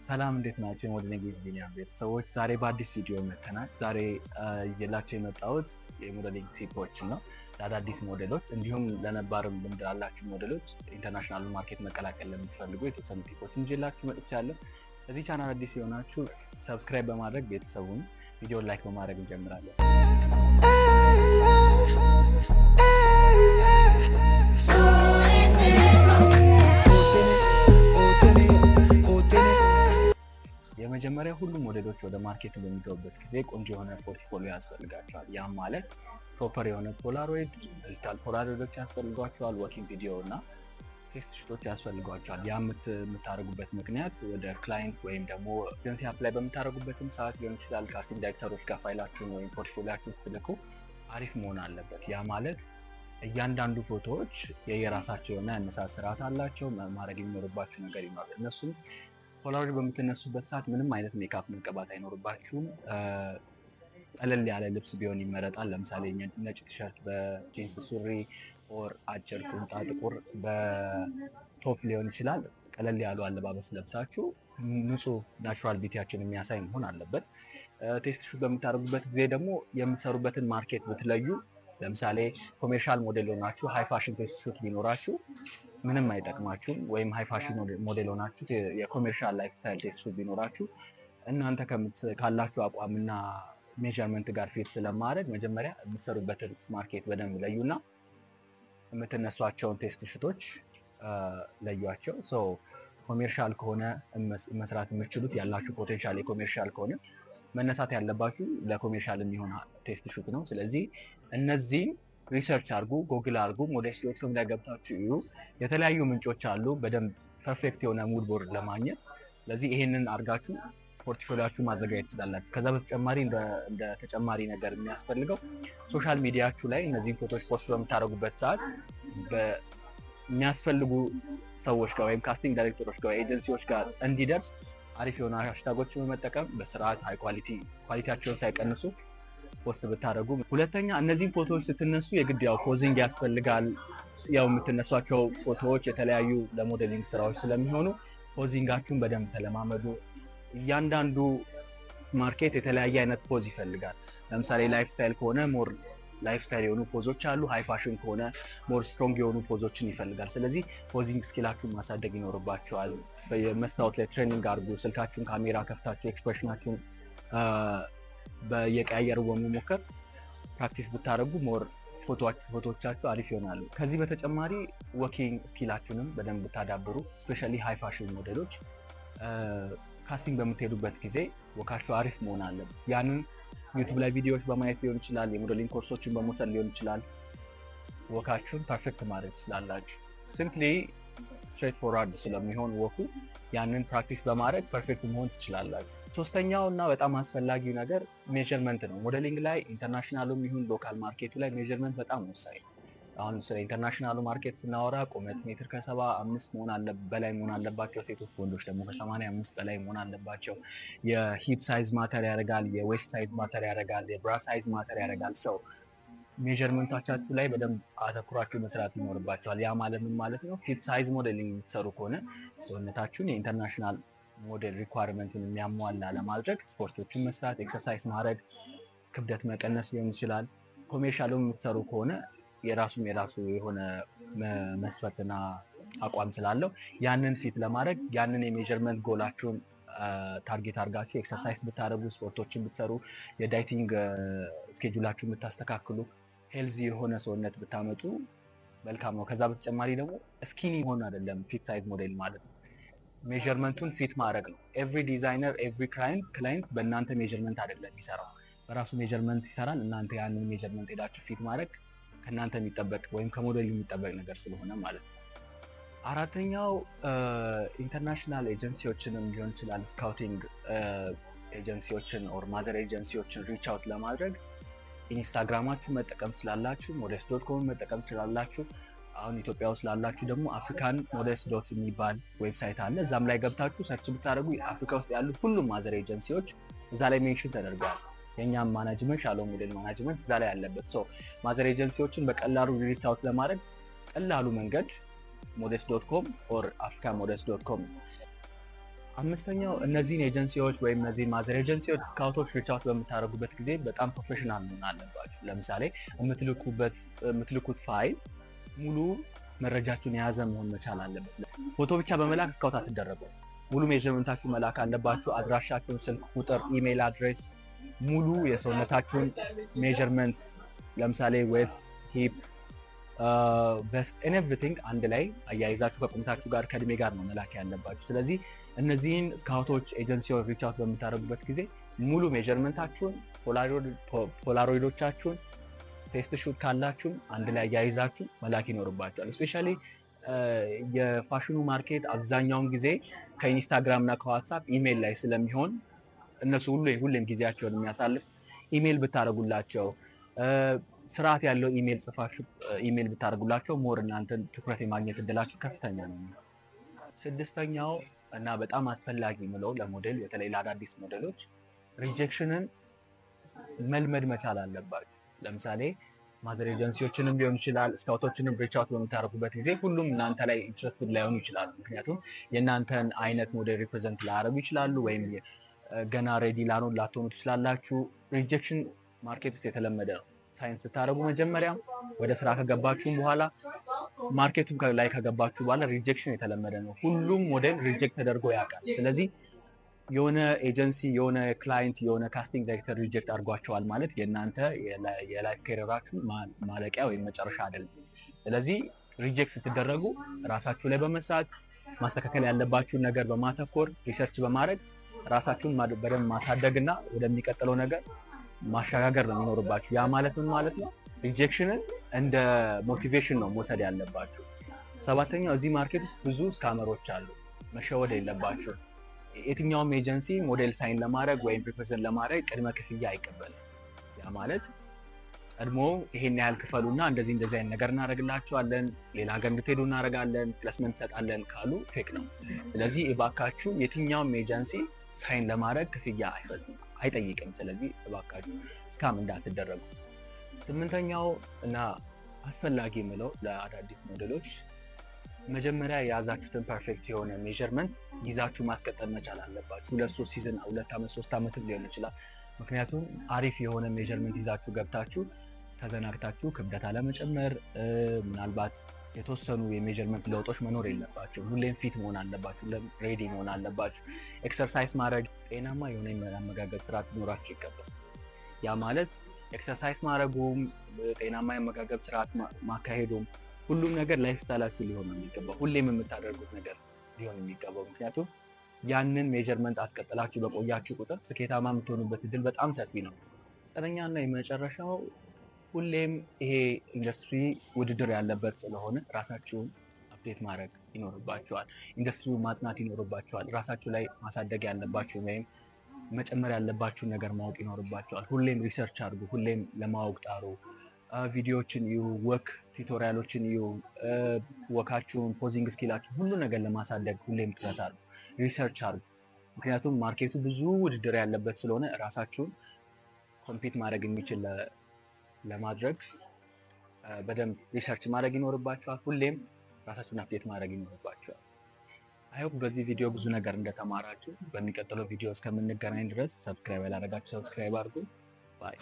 ሰላም እንዴት ናችሁ? የሞዴሊንግ ቢኒያም ቤተሰቦች ዛሬ በአዲስ ቪዲዮ መጥተናል። ዛሬ እየላችሁ የመጣሁት የሞዴሊንግ ቲፖችን ነው ለአዳዲስ ሞዴሎች እንዲሁም ለነባርም ልምድ ላላችሁ ሞዴሎች ኢንተርናሽናል ማርኬት መቀላቀል ለምትፈልጉ የተወሰኑ ቲፖችን ይዤላችሁ መጥቻለሁ። እዚህ ቻናል አዲስ የሆናችሁ ሰብስክራይብ በማድረግ ቤተሰቡን ቪዲዮ ላይክ በማድረግ እንጀምራለን። የመጀመሪያ ሁሉም ሞዴሎች ወደ ማርኬት በሚገቡበት ጊዜ ቆንጆ የሆነ ፖርትፎሊዮ ያስፈልጋቸዋል። ያም ማለት ፕሮፐር የሆነ ፖላሮይድ፣ ዲጂታል ፖላሮይዶች ያስፈልጓቸዋል፣ ወርኪንግ ቪዲዮ እና ቴስት ሽቶች ያስፈልጓቸዋል። ያ የምታደርጉበት ምክንያት ወደ ክላይንት ወይም ደግሞ ኤጀንሲ አፕላይ በምታደርጉበትም ሰዓት ሊሆን ይችላል። ካስቲንግ ዳይሬክተሮች ጋር ፋይላችሁን ወይም ፖርትፎሊያችሁን ስትልኩ አሪፍ መሆን አለበት። ያ ማለት እያንዳንዱ ፎቶዎች የየራሳቸው የሆነ አነሳስ ስርዓት አላቸው። ማድረግ የሚኖርባቸው ነገር ይኖራል። እነሱም ፖላሮይድ በምትነሱበት ሰዓት ምንም አይነት ሜካፕ መቀባት አይኖርባችሁም። ቀለል ያለ ልብስ ቢሆን ይመረጣል። ለምሳሌ ነጭ ቲሸርት በጂንስ ሱሪ ኦር አጭር ቁምጣ ጥቁር በቶፕ ሊሆን ይችላል። ቀለል ያሉ አለባበስ ለብሳችሁ ንጹህ ናቹራል ቢቲያችን የሚያሳይ መሆን አለበት። ቴስት ሹት በምታደርጉበት ጊዜ ደግሞ የምትሰሩበትን ማርኬት ብትለዩ፣ ለምሳሌ ኮሜርሻል ሞዴል ሆናችሁ ሃይ ፋሽን ቴስት ሹት ቢኖራችሁ ምንም አይጠቅማችሁም። ወይም ሃይ ፋሽን ሞዴል ሆናችሁ የኮሜርሻል ላይፍ ስታይል ቴስት ሹት ቢኖራችሁ እናንተ ካላችሁ አቋምና ሜዠርመንት ጋር ፊት ስለማድረግ መጀመሪያ የምትሰሩበትን ማርኬት በደንብ ለዩና የምትነሷቸውን ቴስት ሹቶች ለዩዋቸው። ኮሜርሻል ከሆነ መስራት የምትችሉት ያላችሁ ፖቴንሻል የኮሜርሻል ከሆነ መነሳት ያለባችሁ ለኮሜርሻል የሚሆን ቴስት ሹት ነው። ስለዚህ እነዚህም ሪሰርች አድርጉ፣ ጎግል አድርጉ፣ ሞዴልስ.com ላይ ገብታችሁ እዩ። የተለያዩ ምንጮች አሉ በደንብ ፐርፌክት የሆነ ሙድ ቦርድ ለማግኘት። ስለዚህ ይሄንን አድርጋችሁ ፖርትፎሊዮአችሁ ማዘጋጀት ትችላላችሁ። ከዛ በተጨማሪ እንደ ተጨማሪ ነገር የሚያስፈልገው ሶሻል ሚዲያችሁ ላይ እነዚህን ፎቶዎች ፖስት በምታደርጉበት ሰዓት በሚያስፈልጉ ሰዎች ጋር ወይም ካስቲንግ ዳይሬክተሮች ጋር ኤጀንሲዎች ጋር እንዲደርስ አሪፍ የሆነ ሃሽታጎችን በመጠቀም በስርዓት ሃይ ኳሊቲያቸውን ሳይቀንሱ ፖስት ብታደርጉ። ሁለተኛ እነዚህን ፎቶዎች ስትነሱ የግድ ያው ፖዚንግ ያስፈልጋል። ያው የምትነሷቸው ፎቶዎች የተለያዩ ለሞዴሊንግ ስራዎች ስለሚሆኑ ፖዚንጋችሁን በደንብ ተለማመዱ። እያንዳንዱ ማርኬት የተለያየ አይነት ፖዝ ይፈልጋል። ለምሳሌ ላይፍ ስታይል ከሆነ ሞር ላይፍ ስታይል የሆኑ ፖዞች አሉ። ሃይ ፋሽን ከሆነ ሞር ስትሮንግ የሆኑ ፖዞችን ይፈልጋል። ስለዚህ ፖዚንግ ስኪላችሁን ማሳደግ ይኖርባችኋል። በመስታወት ላይ ትሬኒንግ አድርጉ። ስልካችሁን ካሜራ ከፍታችሁ ኤክስፕሬሽናችሁን በየቀያየሩ በመሞከር ፕራክቲስ ብታደርጉ ሞር ፎቶዎቻችሁ አሪፍ ይሆናሉ። ከዚህ በተጨማሪ ወኪንግ ስኪላችሁንም በደንብ ብታዳብሩ፣ ስፔሻሊ ሃይ ፋሽን ሞዴሎች ካስቲንግ በምትሄዱበት ጊዜ ወካችሁ አሪፍ መሆን አለበት። ያንን ዩቲዩብ ላይ ቪዲዮዎች በማየት ሊሆን ይችላል፣ የሞዴሊንግ ኮርሶችን በመውሰድ ሊሆን ይችላል። ወካችሁን ፐርፌክት ማድረግ ትችላላችሁ። ሲምፕሊ ስትሬት ፎርዋርድ ስለሚሆን ወኩ ያንን ፕራክቲስ በማድረግ ፐርፌክት መሆን ትችላላችሁ። ሶስተኛው እና በጣም አስፈላጊው ነገር ሜዠርመንት ነው። ሞዴሊንግ ላይ ኢንተርናሽናሉም ይሁን ሎካል ማርኬቱ ላይ ሜዠርመንት በጣም ወሳኝ ነው። አሁን ስለ ኢንተርናሽናሉ ማርኬት ስናወራ ቁመት ሜትር ከ75 በላይ መሆን አለባቸው ሴቶች፣ ወንዶች ደግሞ ከ85 በላይ መሆን አለባቸው። የሂፕ ሳይዝ ማተር ያደርጋል፣ የዌስት ሳይዝ ማተር ያደርጋል፣ የብራ ሳይዝ ማተር ያደርጋል። ሰው ሜዠርመንቶቻችሁ ላይ በደንብ አተኩራችሁ መስራት ይኖርባቸዋል። ያ ማለት ምን ማለት ነው? ፊት ሳይዝ ሞዴሊንግ የምትሰሩ ከሆነ ሰውነታችሁን የኢንተርናሽናል ሞዴል ሪኳርመንትን የሚያሟላ ለማድረግ ስፖርቶችን መስራት፣ ኤክሰርሳይዝ ማድረግ፣ ክብደት መቀነስ ሊሆን ይችላል። ኮሜርሻሉን የምትሰሩ ከሆነ የራሱ የሆነ መስፈርትና አቋም ስላለው ያንን ፊት ለማድረግ ያንን የሜዠርመንት ጎላችሁን ታርጌት አድርጋችሁ ኤክሰርሳይዝ ብታደርጉ፣ ስፖርቶችን ብትሰሩ፣ የዳይቲንግ ስኬጁላችሁን ብታስተካክሉ፣ ሄልዚ የሆነ ሰውነት ብታመጡ መልካም ነው። ከዛ በተጨማሪ ደግሞ ስኪኒ ሆን አይደለም ፊት ሳይዝ ሞዴል ማለት ነው። ሜዠርመንቱን ፊት ማድረግ ነው። ኤቭሪ ዲዛይነር ኤቭሪ ክላይንት በእናንተ ሜዠርመንት አይደለም የሚሰራው፣ በራሱ ሜዠርመንት ይሰራል። እናንተ ያንን ሜዠርመንት ሄዳችሁ ፊት ማድረግ ከእናንተ የሚጠበቅ ወይም ከሞዴል የሚጠበቅ ነገር ስለሆነ ማለት ነው። አራተኛው ኢንተርናሽናል ኤጀንሲዎችንም ሊሆን ይችላል ስካውቲንግ ኤጀንሲዎችን ኦር ማዘር ኤጀንሲዎችን ሪች አውት ለማድረግ ኢንስታግራማችሁ መጠቀም ስላላችሁ ሞዴልስ.com መጠቀም ትችላላችሁ። አሁን ኢትዮጵያ ውስጥ ላላችሁ ደግሞ አፍሪካን ሞዴልስ የሚባል ዌብሳይት አለ። እዛም ላይ ገብታችሁ ሰርች ብታደርጉ አፍሪካ ውስጥ ያሉ ሁሉም ማዘር ኤጀንሲዎች እዛ ላይ ሜንሽን ተደርገዋል። የኛም ማናጅመንት ሻሎም ሞዴል ማናጅመንት እዛ ላይ ያለበት። ማዘር ኤጀንሲዎችን በቀላሉ ሪች አውት ለማድረግ ቀላሉ መንገድ ሞዴልስ.com ኦር africanmodels.com አምስተኛው እነዚህን ኤጀንሲዎች ወይም እነዚህን ማዘር ኤጀንሲዎች ስካውቶች ሪች አውት በምታደርጉበት ጊዜ በጣም ፕሮፌሽናል መሆን አለባችሁ። ለምሳሌ የምትልኩት ፋይል ሙሉ መረጃችሁን የያዘ መሆን መቻል አለበት። ፎቶ ብቻ በመላክ ስካውት አትደረጉ። ሙሉ ሜዥርመንታችሁ መላክ አለባችሁ። አድራሻችሁን፣ ስልክ ቁጥር፣ ኢሜይል አድሬስ፣ ሙሉ የሰውነታችሁን ሜዥርመንት ለምሳሌ ዌት፣ ሂፕ፣ ቨስት ኤንድ ኤቭሪቲንግ አንድ ላይ አያይዛችሁ ከቁመታችሁ ጋር ከእድሜ ጋር ነው መላክ ያለባችሁ። ስለዚህ እነዚህን ስካውቶች ኤጀንሲዎች ሪች አውት በምታደርጉበት ጊዜ ሙሉ ሜዥርመንታችሁን፣ ፖላሮይዶቻችሁን፣ ቴስት ሹት ካላችሁም አንድ ላይ አያይዛችሁ መላክ ይኖርባችኋል። እስፔሻሊ የፋሽኑ ማርኬት አብዛኛውን ጊዜ ከኢንስታግራም እና ከዋትሳፕ ኢሜይል ላይ ስለሚሆን እነሱ ሁሌም ጊዜያቸውን የሚያሳልፍ ኢሜይል ብታደርጉላቸው፣ ስርዓት ያለው ኢሜይል ጽፋችሁ ኢሜይል ብታደርጉላቸው ሞር እናንተን ትኩረት የማግኘት እድላችሁ ከፍተኛ ነው። ስድስተኛው እና በጣም አስፈላጊ ምለው ለሞዴል በተለይ ለአዳዲስ ሞዴሎች ሪጀክሽንን መልመድ መቻል አለባችሁ። ለምሳሌ ማዘር ኤጀንሲዎችንም ሊሆን ይችላል፣ ስካውቶችንም ሪች አውት በምታደርጉበት ጊዜ ሁሉም እናንተ ላይ ኢንትረስትድ ላይሆኑ ይችላሉ። ምክንያቱም የእናንተን አይነት ሞዴል ሪፕሬዘንት ላያደርጉ ይችላሉ፣ ወይም ገና ሬዲ ላትሆኑ ትችላላችሁ። ሪጀክሽን ማርኬት ውስጥ የተለመደ ነው። ሳይንስ ስታደርጉ መጀመሪያ ወደ ስራ ከገባችሁም በኋላ ማርኬቱን ላይ ከገባችሁ በኋላ ሪጀክሽን የተለመደ ነው። ሁሉም ሞዴል ሪጀክት ተደርጎ ያውቃል። ስለዚህ የሆነ ኤጀንሲ የሆነ ክላይንት የሆነ ካስቲንግ ዳይሬክተር ሪጀክት አድርጓቸዋል ማለት የእናንተ የላይፍ ካሪየራችሁ ማለቂያ ወይም መጨረሻ አይደለም። ስለዚህ ሪጀክት ስትደረጉ ራሳችሁ ላይ በመስራት ማስተካከል ያለባችሁን ነገር በማተኮር ሪሰርች በማድረግ ራሳችሁን በደንብ ማሳደግ እና ወደሚቀጥለው ነገር ማሸጋገር ነው የሚኖርባችሁ። ያ ማለት ምን ማለት ነው? ሪጀክሽንን እንደ ሞቲቬሽን ነው መውሰድ ያለባችሁ። ሰባተኛው እዚህ ማርኬት ውስጥ ብዙ ስካመሮች አሉ። መሸወድ የለባችሁ። የትኛውም ኤጀንሲ ሞዴል ሳይን ለማድረግ ወይም ሪፕሬዘንት ለማድረግ ቅድመ ክፍያ አይቀበልም። ያ ማለት ቀድሞ ይሄን ያህል ክፈሉና እንደዚህ አይነት ነገር እናደርግላቸዋለን፣ ሌላ ሀገር እንድትሄዱ እናደርጋለን፣ ፕሌስመንት እንሰጣለን ካሉ ፌክ ነው። ስለዚህ እባካችሁ የትኛውም ኤጀንሲ ሳይን ለማድረግ ክፍያ አይጠይቅም። ስለዚህ እባካችሁ ስካም እንዳትደረጉ። ስምንተኛው እና አስፈላጊ የምለው ለአዳዲስ ሞዴሎች መጀመሪያ የያዛችሁትን ፐርፌክት የሆነ ሜዥርመንት ይዛችሁ ማስቀጠል መቻል አለባችሁ። 2-3 ሲዝን 2 ዓመት 3 ዓመትም ሊሆን ይችላል። ምክንያቱም አሪፍ የሆነ ሜዥርመንት ይዛችሁ ገብታችሁ ተዘናግታችሁ ክብደት አለመጨመር፣ ምናልባት የተወሰኑ የሜዥርመንት ለውጦች መኖር የለባችሁ። ሁሌም ፊት መሆን አለባችሁ፣ ሬዲ መሆን አለባችሁ። ኤክሰርሳይዝ ማድረግ፣ ጤናማ የሆነ የአመጋገብ ስርዓት ሊኖራችሁ ይገባል። ያ ማለት ኤክሰርሳይዝ ማድረጉም ጤናማ የአመጋገብ ስርዓት ማካሄዱም ሁሉም ነገር ላይፍ ስታይላችሁ ሊሆን ነው የሚገባው። ሁሌም የምታደርጉት ነገር ሊሆን የሚገባው። ምክንያቱም ያንን ሜዥርመንት አስቀጥላችሁ በቆያችሁ ቁጥር ስኬታማ የምትሆኑበት እድል በጣም ሰፊ ነው። ዘጠነኛና የመጨረሻው ሁሌም ይሄ ኢንዱስትሪ ውድድር ያለበት ስለሆነ ራሳችሁን አፕዴት ማድረግ ይኖርባችኋል። ኢንዱስትሪውን ማጥናት ይኖርባችኋል። ራሳችሁ ላይ ማሳደግ ያለባችሁ ወይም መጨመር ያለባችሁን ነገር ማወቅ ይኖርባችኋል። ሁሌም ሪሰርች አድርጉ። ሁሌም ለማወቅ ጣሩ። ቪዲዮዎችን እዩ፣ ወክ ቱቶሪያሎችን እዩ፣ ወካችሁን፣ ፖዚንግ ስኪላችሁን ሁሉ ነገር ለማሳደግ ሁሌም ጥረት አድርጉ። ሪሰርች አድርጉ። ምክንያቱም ማርኬቱ ብዙ ውድድር ያለበት ስለሆነ ራሳችሁን ኮምፒት ማድረግ የሚችል ለማድረግ በደንብ ሪሰርች ማድረግ ይኖርባችኋል። ሁሌም ራሳችሁን አፕዴት ማድረግ ይኖርባችኋል። አይሆፕ በዚህ ቪዲዮ ብዙ ነገር እንደተማራችሁ። በሚቀጥለው ቪዲዮ እስከምንገናኝ ድረስ ሰብስክራይብ ያላደረጋችሁ ሰብስክራይብ አድርጉ። ባይ